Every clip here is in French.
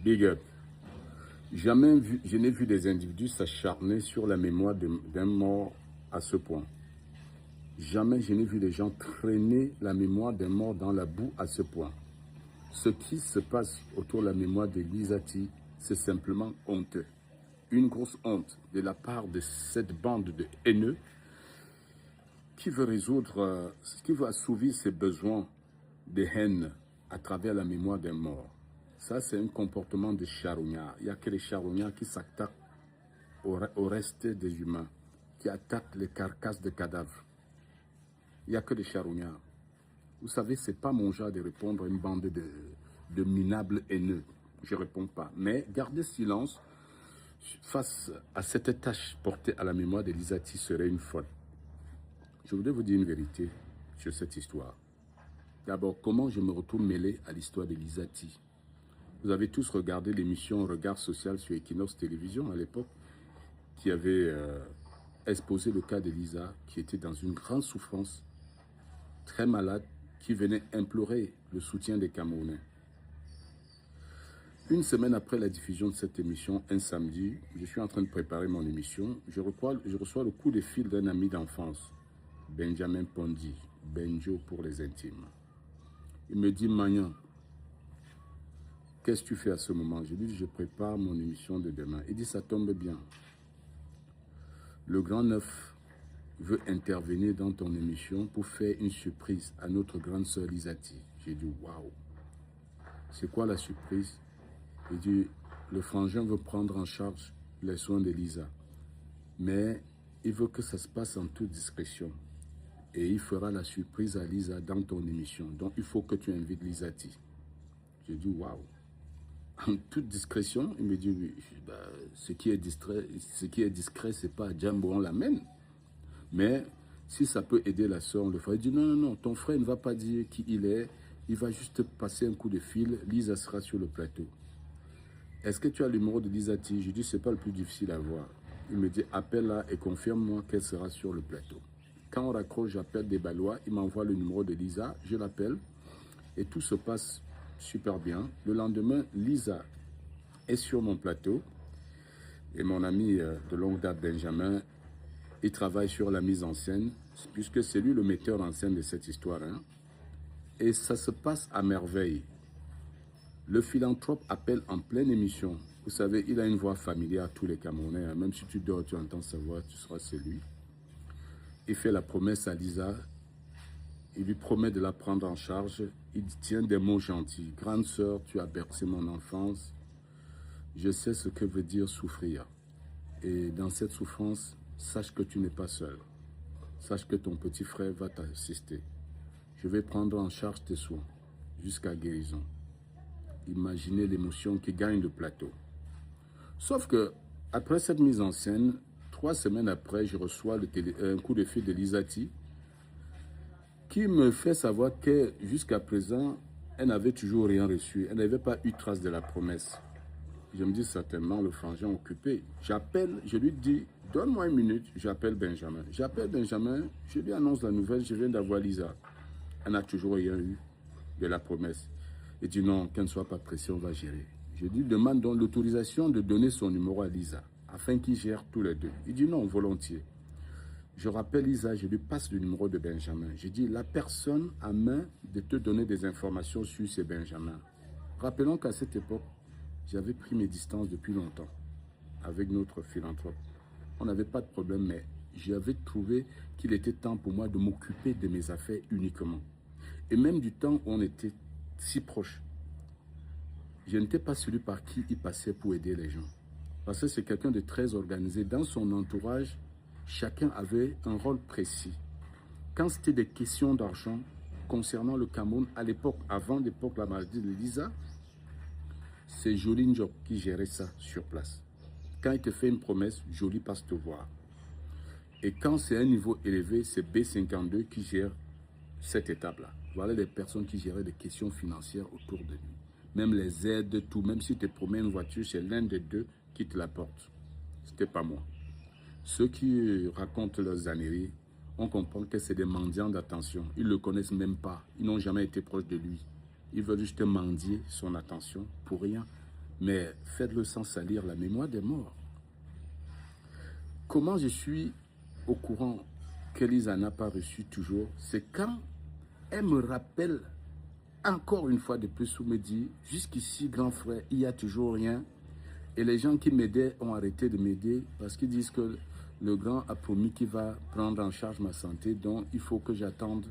Big up. Jamais je n'ai vu des individus s'acharner sur la mémoire d'un mort à ce point. Jamais je n'ai vu des gens traîner la mémoire d'un mort dans la boue à ce point. Ce qui se passe autour de la mémoire de Lisa T, c'est simplement honteux. Une grosse honte de la part de cette bande de haineux qui veut qui veut assouvir ses besoins de haine à travers la mémoire d'un mort. Ça, c'est un comportement de charognard. Il n'y a que les charognards qui s'attaquent au reste des humains, qui attaquent les carcasses de cadavres. Il n'y a que des charognards. Vous savez, ce n'est pas mon genre de répondre à une bande de minables haineux. Je ne réponds pas. Mais garder silence face à cette tâche portée à la mémoire de Lisa T serait une faute. Je voudrais vous dire une vérité sur cette histoire. D'abord, comment je me retrouve mêlé à l'histoire de Lisa T? Vous avez tous regardé l'émission Regard Social sur Equinox Télévision à l'époque, qui avait exposé le cas de Lisa, qui était dans une grande souffrance, très malade, qui venait implorer le soutien des Camerounais. Une semaine après la diffusion de cette émission, un samedi, je suis en train de préparer mon émission, je reçois le coup de fil d'un ami d'enfance, Benjamin Pondi, Benjo pour les intimes. Il me dit, Magnan, qu'est-ce que tu fais à ce moment? Je lui dis, je prépare mon émission de demain. Il dit, ça tombe bien. Le Grand Neuf veut intervenir dans ton émission pour faire une surprise à notre grande sœur Lisa T. J'ai dit, waouh. C'est quoi la surprise? Il dit, le frangin veut prendre en charge les soins de Lisa. Mais il veut que ça se passe en toute discrétion. Et il fera la surprise à Lisa dans ton émission. Donc, il faut que tu invites Lisa T. J'ai dit, waouh. En toute discrétion, il me dit, oui, bah, ce qui est discret, c'est pas à Djambo, on l'amène. Mais si ça peut aider la soeur, on le fera. Il dit, non, non, non, ton frère ne va pas dire qui il est. Il va juste passer un coup de fil. Lisa sera sur le plateau. Est-ce que tu as le numéro de Lisa T? Je dis, c'est pas le plus difficile à voir. Il me dit, appelle-la et confirme-moi qu'elle sera sur le plateau. Quand on raccroche, j'appelle des Balois. Il m'envoie le numéro de Lisa. Je l'appelle. Et tout se passe super bien. Le lendemain, Lisa est sur mon plateau. Et mon ami de longue date, Benjamin, il travaille sur la mise en scène, puisque c'est lui le metteur en scène de cette histoire. Hein. Et ça se passe à merveille. Le philanthrope appelle en pleine émission. Vous savez, il a une voix familière à tous les Camerounais. Hein. Même si tu dors, tu entends sa voix, tu seras celui. Il fait la promesse à Lisa. Il lui promet de la prendre en charge. Il tient des mots gentils. Grande sœur, tu as bercé mon enfance. Je sais ce que veut dire souffrir. Et dans cette souffrance, sache que tu n'es pas seul. Sache que ton petit frère va t'assister. Je vais prendre en charge tes soins jusqu'à guérison. Imaginez l'émotion qui gagne le plateau. Sauf que, après cette mise en scène, 3 semaines après, je reçois un coup de fil de Lisa T qui me fait savoir que jusqu'à présent, elle n'avait toujours rien reçu. Elle n'avait pas eu trace de la promesse. Je me dis certainement le frangin occupé. J'appelle, je lui dis, donne-moi 1 minute, j'appelle Benjamin. J'appelle Benjamin, je lui annonce la nouvelle, je viens d'avoir Lisa. Elle n'a toujours rien eu de la promesse. Il dit non, qu'elle ne soit pas pressée, on va gérer. Je lui demande donc l'autorisation de donner son numéro à Lisa, afin qu'ils gèrent tous les deux. Il dit non, volontiers. Je rappelle Lisa, je lui passe le numéro de Benjamin. Je dis, la personne à main de te donner des informations sur ces Benjamin. Rappelons qu'à cette époque, j'avais pris mes distances depuis longtemps avec notre philanthrope. On n'avait pas de problème, mais j'avais trouvé qu'il était temps pour moi de m'occuper de mes affaires uniquement. Et même du temps où on était si proches, je n'étais pas celui par qui il passait pour aider les gens. Parce que c'est quelqu'un de très organisé. Dans son entourage, chacun avait un rôle précis. Quand c'était des questions d'argent concernant le Cameroun, à l'époque, avant l'époque de la maladie de Lisa, c'est Jolie Njok qui gérait ça sur place. Quand il te fait une promesse, Jolie passe te voir. Et quand c'est un niveau élevé, c'est B52 qui gère cette étape-là. Voilà les personnes qui géraient les questions financières autour de lui. Même les aides, tout. Même si tu te promets une voiture, c'est l'un des deux qui te l'apporte. Ce n'était pas moi. Ceux qui racontent leurs âneries, on comprend que c'est des mendiants d'attention. Ils ne le connaissent même pas. Ils n'ont jamais été proches de lui. Ils veulent juste mendier son attention pour rien. Mais faites-le sans salir la mémoire des morts. Comment je suis au courant qu'Élisa n'a pas reçu toujours? C'est quand elle me rappelle encore une fois de plus ou me dit, jusqu'ici, grand frère, il n'y a toujours rien. Et les gens qui m'aidaient ont arrêté de m'aider parce qu'ils disent que le grand a promis qu'il va prendre en charge ma santé, donc il faut que j'attende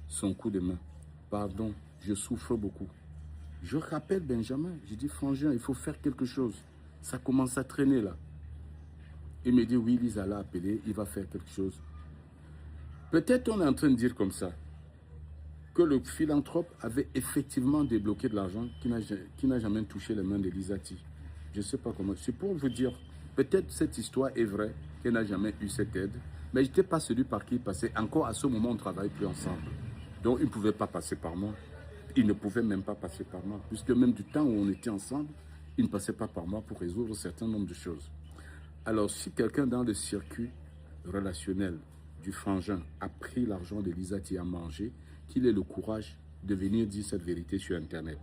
son coup de main. Pardon, je souffre beaucoup. Je rappelle Benjamin, je dis, frangin, il faut faire quelque chose. Ça commence à traîner là. Il me dit, oui, Lisa l'a appelé, il va faire quelque chose. Peut-être on est en train de dire comme ça, que le philanthrope avait effectivement débloqué de l'argent qui n'a jamais touché les mains d'Elisati. Je ne sais pas comment. C'est pour vous dire, peut-être cette histoire est vraie, qu'elle n'a jamais eu cette aide, mais je n'étais pas celui par qui il passait. Encore à ce moment, on ne travaille plus ensemble. Donc, il ne pouvait pas passer par moi. Il ne pouvait même pas passer par moi. Puisque même du temps où on était ensemble, il ne passait pas par moi pour résoudre un certain nombre de choses. Alors, si quelqu'un dans le circuit relationnel du frangin a pris l'argent d'Elisati à manger, qu'il ait le courage de venir dire cette vérité sur Internet.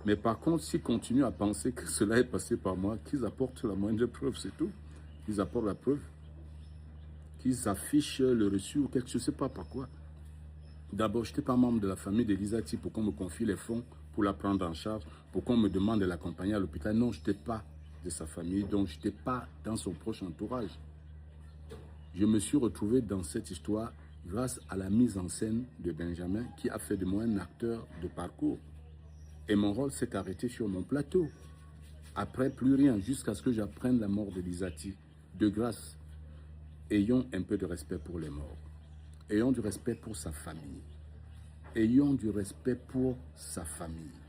Mais par contre, s'ils continuent à penser que cela est passé par moi, qu'ils apportent la moindre preuve, c'est tout. Qu'ils apportent la preuve. Qu'ils affichent le reçu ou quelque chose, je ne sais pas par quoi. D'abord, je n'étais pas membre de la famille d'Elisati pour qu'on me confie les fonds pour la prendre en charge, pour qu'on me demande de l'accompagner à l'hôpital. Non, je n'étais pas de sa famille, donc je n'étais pas dans son proche entourage. Je me suis retrouvé dans cette histoire grâce à la mise en scène de Benjamin qui a fait de moi un acteur de parcours. Et mon rôle s'est arrêté sur mon plateau. Après, plus rien, jusqu'à ce que j'apprenne la mort d'Elisati. De grâce, ayons un peu de respect pour les morts. Ayons du respect pour sa famille. Ayons du respect pour sa famille.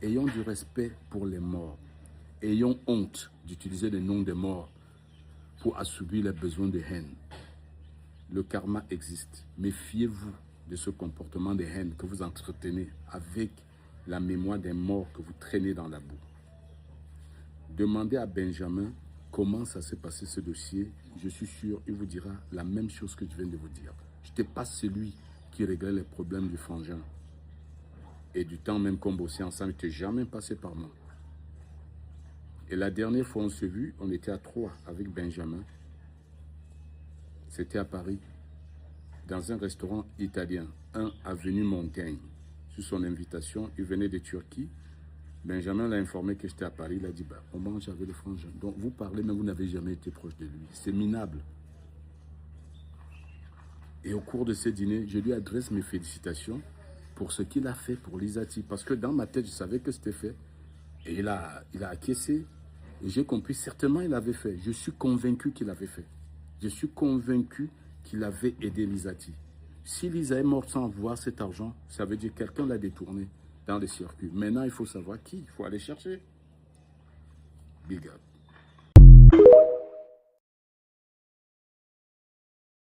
Ayons du respect pour les morts. Ayons honte d'utiliser le nom des morts pour assouvir les besoins de haine. Le karma existe. Méfiez-vous de ce comportement de haine que vous entretenez avec la mémoire des morts que vous traînez dans la boue. Demandez à Benjamin comment ça s'est passé ce dossier. Je suis sûr, il vous dira la même chose que je viens de vous dire. Je n'étais pas celui qui réglait les problèmes du frangin. Et du temps même qu'on bossait ensemble, il n'était jamais passé par moi. Et la dernière fois on s'est vu, on était à 3 avec Benjamin. C'était à Paris, dans un restaurant italien, 1 avenue Montaigne. Sur son invitation, il venait de Turquie. Benjamin l'a informé que j'étais à Paris. Il a dit, bah, on mange avec le frangin. Donc vous parlez, mais vous n'avez jamais été proche de lui. C'est minable. Et au cours de ce dîner, je lui adresse mes félicitations pour ce qu'il a fait pour Elisati. Parce que dans ma tête, je savais que c'était fait. Et il a acquiescé. Et j'ai compris, certainement il avait fait. Je suis convaincu qu'il avait fait. Je suis convaincu qu'il avait aidé Elisati. Si Lisa est morte sans voir cet argent, ça veut dire que quelqu'un l'a détourné dans les circuits. Maintenant, il faut savoir qui. Il faut aller chercher. Big up.